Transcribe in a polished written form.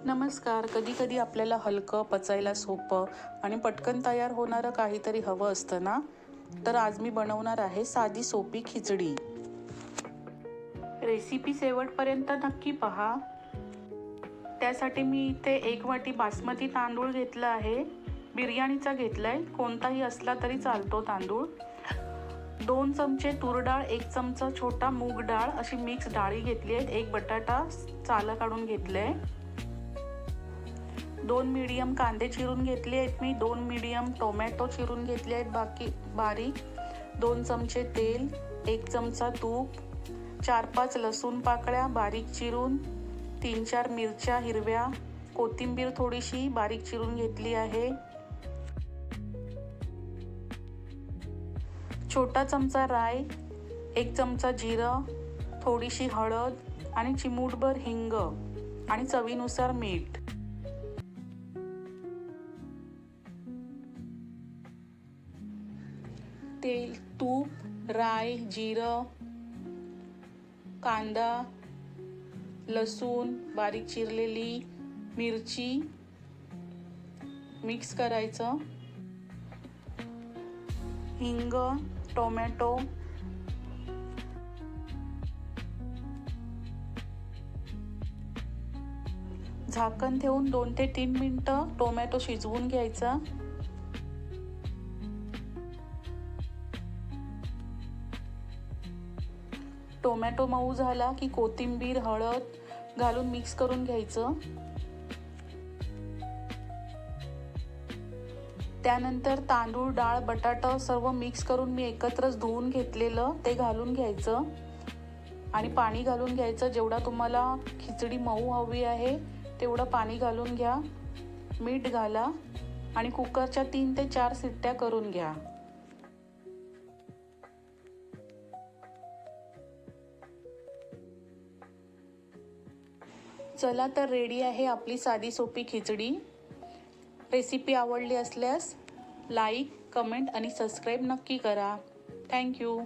नमस्कार. कधी कधी आपल्याला हलकं, पचायला सोपं आणि पटकन तयार होणारं काहीतरी हवं असतं ना. तर आज मी बनवणार आहे साधी सोपी खिचडी. रेसिपी शेवटपर्यंत नक्की पहा. त्यासाठी मी इथे 1 वाटी बासमती तांदूळ घेतला आहे. बिर्याणीचा घेतलाय, कोणताही असला तरी चालतो तांदूळ. 2 चमचे तूर डाळ, 1 चमचा छोटा मूग डाळ अशी मिक्स डाळी घेतली आहेत. 1 बटाटा सालं काढून घेतलंय. 2 मीडियम कांदे चिरून घेतले आहेत मी. 2 मीडियम टोमॅटो चिरून घेतले आहेत बारीक. 2 चमचे तेल, 1 चमचा तूप, 4-5 लसूण पाकळ्या बारीक चिरून, 3-4 मिरच्या हिरव्या, कोथिंबीर थोडीशी बारीक चिरून घेतली आहे. छोटा चमचा राई, 1 चमचा जिरं, थोडीशी हळद आणि चिमूटभर हिंग आणि चवीनुसार मीठ. तेल, तूप, राई, जिरं, कांदा, लसूण बारीक चिरलेली, मिरची मिक्स करायचं. हिंग, टोमॅटो, झाकण ठेवून 2 ते 3 मिनिटं टोमॅटो शिजवून घ्यायचा. टोमॅटो मऊ झाला की कोथिंबीर, हळद घालून मिक्स करून घ्यायचं. त्यानंतर तांदूळ, डाळ, बटाटा सर्व मिक्स करून मी एकत्रच धुवून घेतलेलं ते घालून घ्यायचं आणि पाणी घालून घ्यायचं. जेवढा तुम्हाला खिचडी मऊ हवी आहे तेवढं पाणी घालून घ्या. मीठ घाला आणि कुकरच्या 3 ते 4 शिट्ट्या करून घ्या. चला तर रेडी आहे आपली साधी सोपी खिचडी. रेसिपी आवडली असल्यास लाईक, कमेंट आणि सबस्क्राईब नक्की करा. थँक्यू.